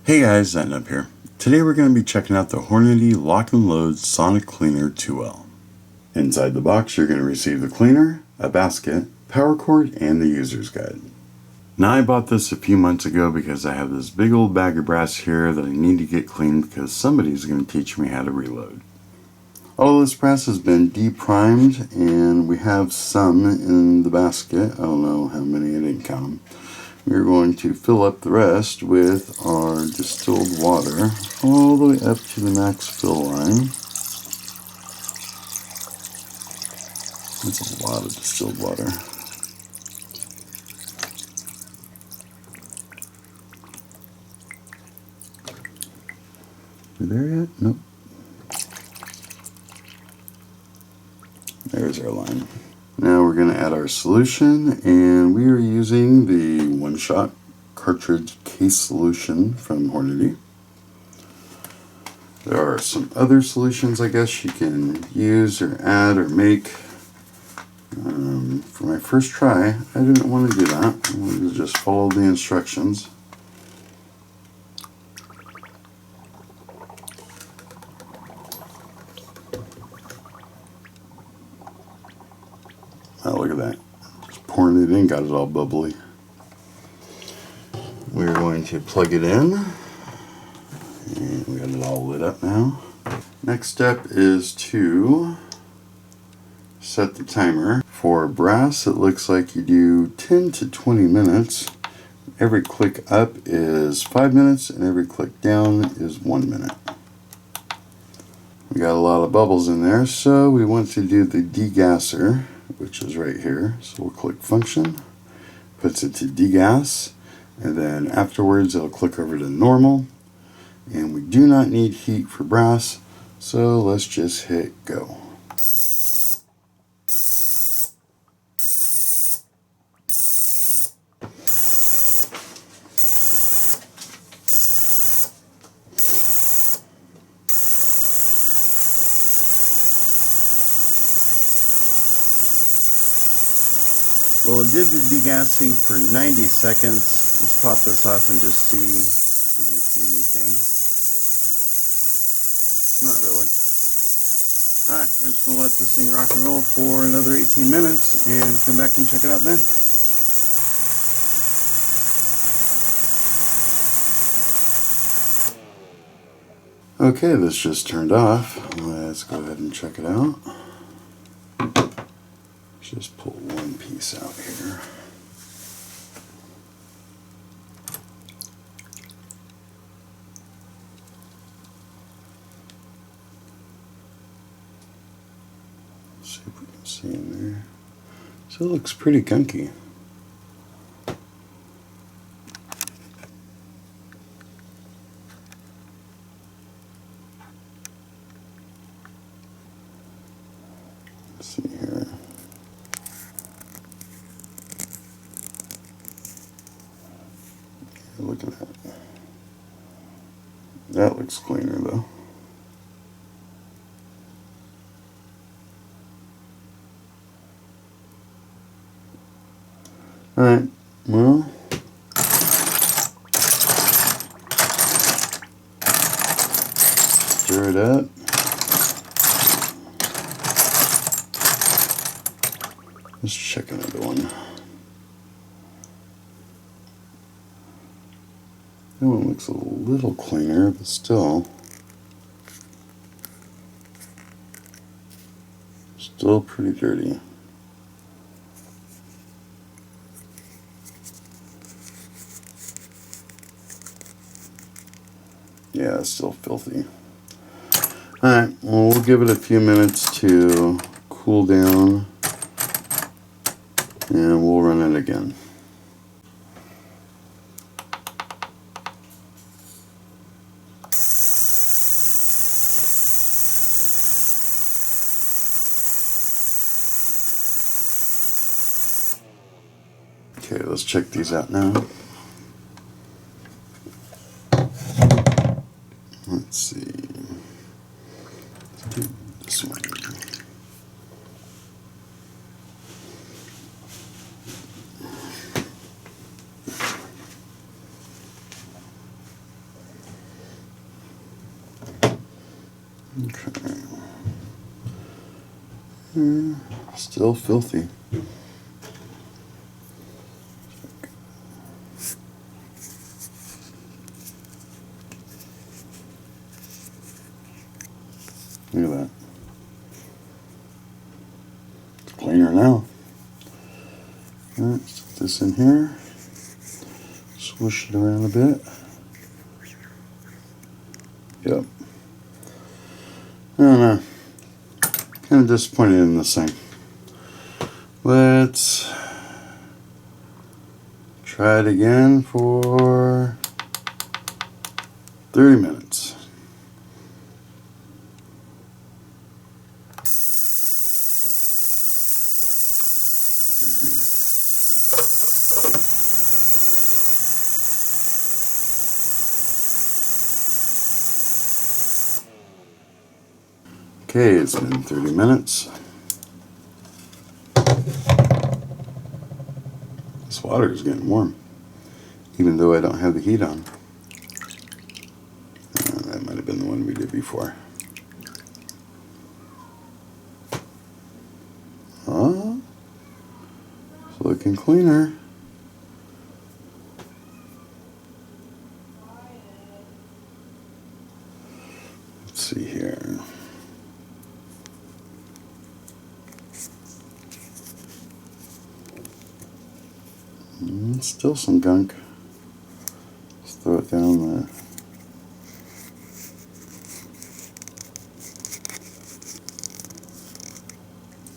Hey guys, Thatnub here. Today we're going to be checking out the Hornady Lock and Load Sonic Cleaner 2L. Inside the box you're going to receive the cleaner, a basket, power cord, and the user's guide. Now I bought this a few months ago because I have this big old bag of brass here that I need to get cleaned because somebody's going to teach me how to reload. All of this brass has been deprimed and we have some in the basket. I don't know how many, I didn't count them. We're going to fill up the rest with our distilled water all the way up to the max fill line. That's a lot of distilled water. You there yet? Nope. There's our line. Now we're going to add our solution, and we are using the one-shot cartridge case solution from Hornady. There are some other solutions I guess you can use or add or make. For my first try, I didn't want to do that. I wanted to just follow the instructions. Oh, look at that. Just pouring it in, got it all bubbly. We're going to plug it in. And we got it all lit up now. Next step is to set the timer. For brass, it looks like you do 10 to 20 minutes. Every click up is 5 minutes, and every click down is 1 minute. We got a lot of bubbles in there, so we want to do the degasser, which is right here. So we'll click function, puts it to degas, and then afterwards it'll click over to normal. And we do not need heat for brass, so let's just hit go. Well, it did the degassing for 90 seconds. Let's pop this off and just see if we can see anything. Not really. Alright, we're just going to let this thing rock and roll for another 18 minutes and come back and check it out then. Okay, this just turned off. Let's go ahead and check it out. Just pull one piece out here. See if we can see in there. So it looks pretty gunky. Let's see here. Look at that. That looks cleaner though. Alright, well, stir it up. Let's check another one. That one looks a little cleaner, but still pretty dirty. Yeah, it's still filthy. Alright, well, we'll give it a few minutes to cool down and we'll run it again. Okay, let's check these out now. Let's see. Let's do this one. Still filthy. Look at that. It's cleaner now. Alright, stick this in here. Swish it around a bit. Yep. I don't know. Kind of disappointed in this thing. Let's try it again for 30 minutes. Okay, it's been 30 minutes. This water is getting warm, even though I don't have the heat on. That might have been the one we did before. It's looking cleaner. Let's see here. Still some gunk. Just throw it down there.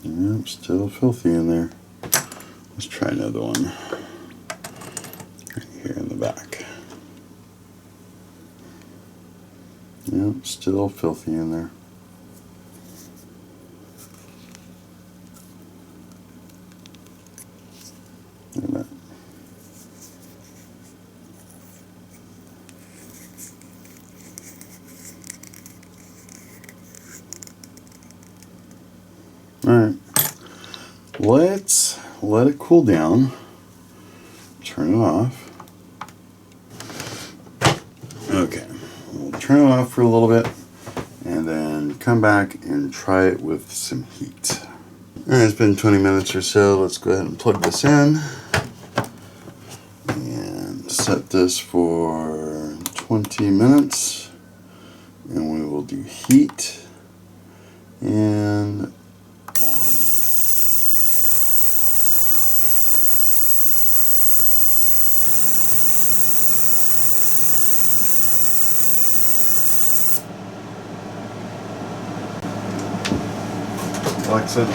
Yep, still filthy in there. Let's try another one. Right here in the back. Yep, still filthy in there. Look at that. Alright, let's let it cool down, turn it off. Okay, we'll turn it off for a little bit and then come back and try it with some heat. Alright, it's been 20 minutes or so. Let's go ahead and plug this in and set this for 20 minutes, and we will do heat and Alexa,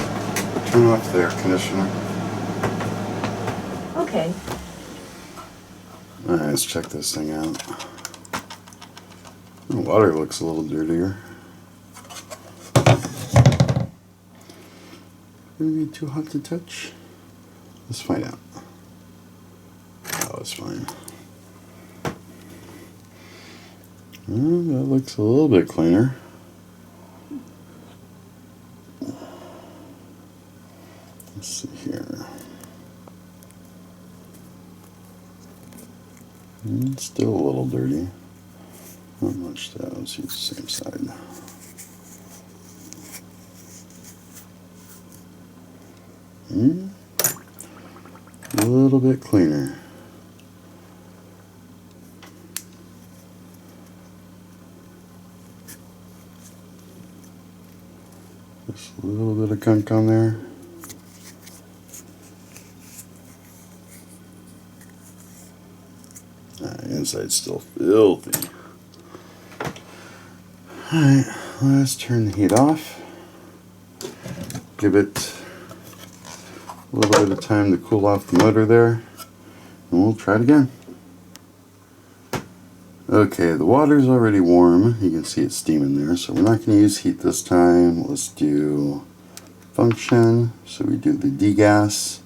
turn off the air conditioner. Okay. Alright, let's check this thing out. The water looks a little dirtier. Gonna be too hot to touch? Let's find out. Oh, it's fine. That looks a little bit cleaner. Let's see here. It's still a little dirty. Not much though. Let's use the same side. A little bit cleaner. Just a little bit of gunk on there. Inside's still filthy. Alright, let's turn the heat off. Give it a little bit of time to cool off the motor there, and we'll try it again. Okay, the water's already warm. You can see it steaming there, so we're not going to use heat this time. Let's do function. So we do the degas.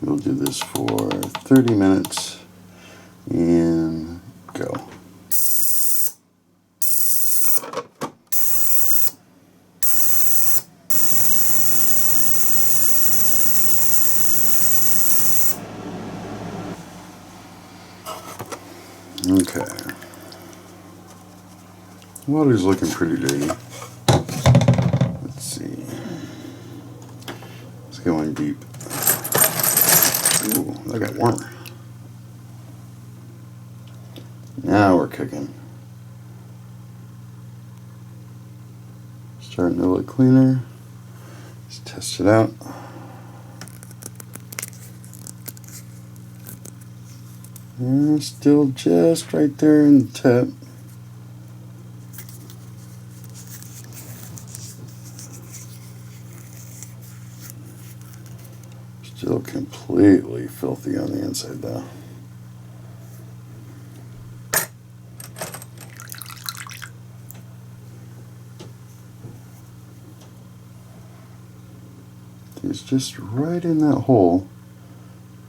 We'll do this for 30 minutes and go. Okay. Water's looking pretty dirty. Let's see. deep. Ooh, that got warmer. Now we're cooking. Starting to look cleaner. Let's test it out. And still just right there in the tip. Still completely filthy on the inside though. It's just right in that hole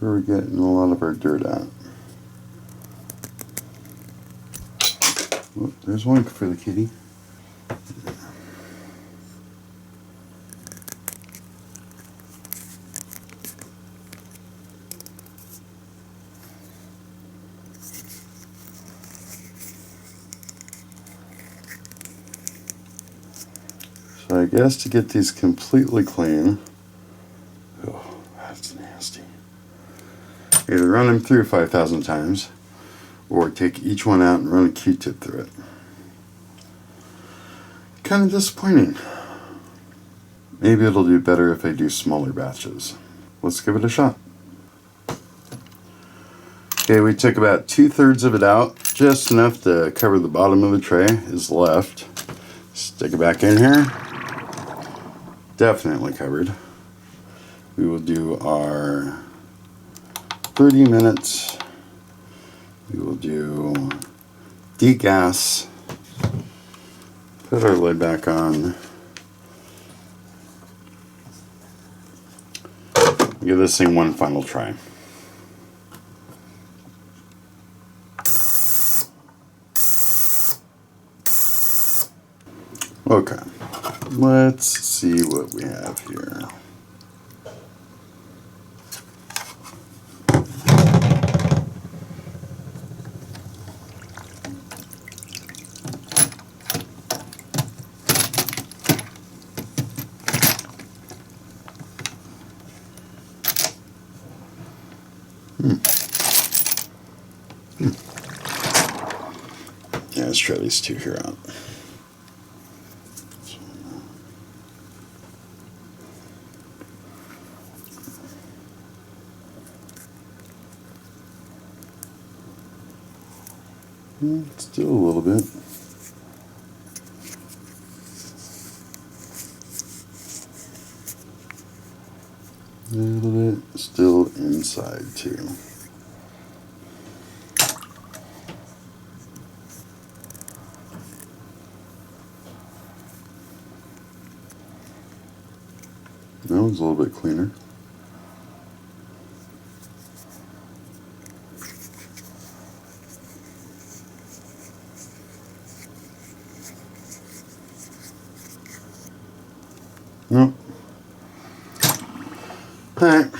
where we're getting a lot of our dirt out. Oh, there's one for the kitty. So I guess to get these completely clean, oh, that's nasty. Either run them through 5,000 times or take each one out and run a Q-tip through it. Kind of disappointing. Maybe it'll do better if I do smaller batches. Let's give it a shot. Okay, we took about 2/3 of it out. Just enough to cover the bottom of the tray is left. Stick it back in here. Definitely covered. We will do our 30 minutes. We will do degas. Put our lid back on. Give this thing one final try. Okay, let's see what we have here. Yeah, let's try these two here out. Still a little bit. A little bit still inside too. That one's a little bit cleaner. Nope. Alright,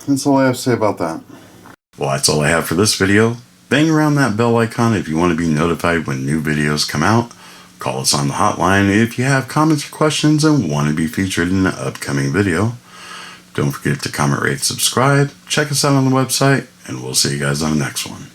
that's all I have to say about that. Well, that's all I have for this video. Bang around that bell icon if you want to be notified when new videos come out. Call us on the hotline if you have comments or questions and want to be featured in an upcoming video. Don't forget to comment, rate, subscribe. Check us out on the website, and we'll see you guys on the next one.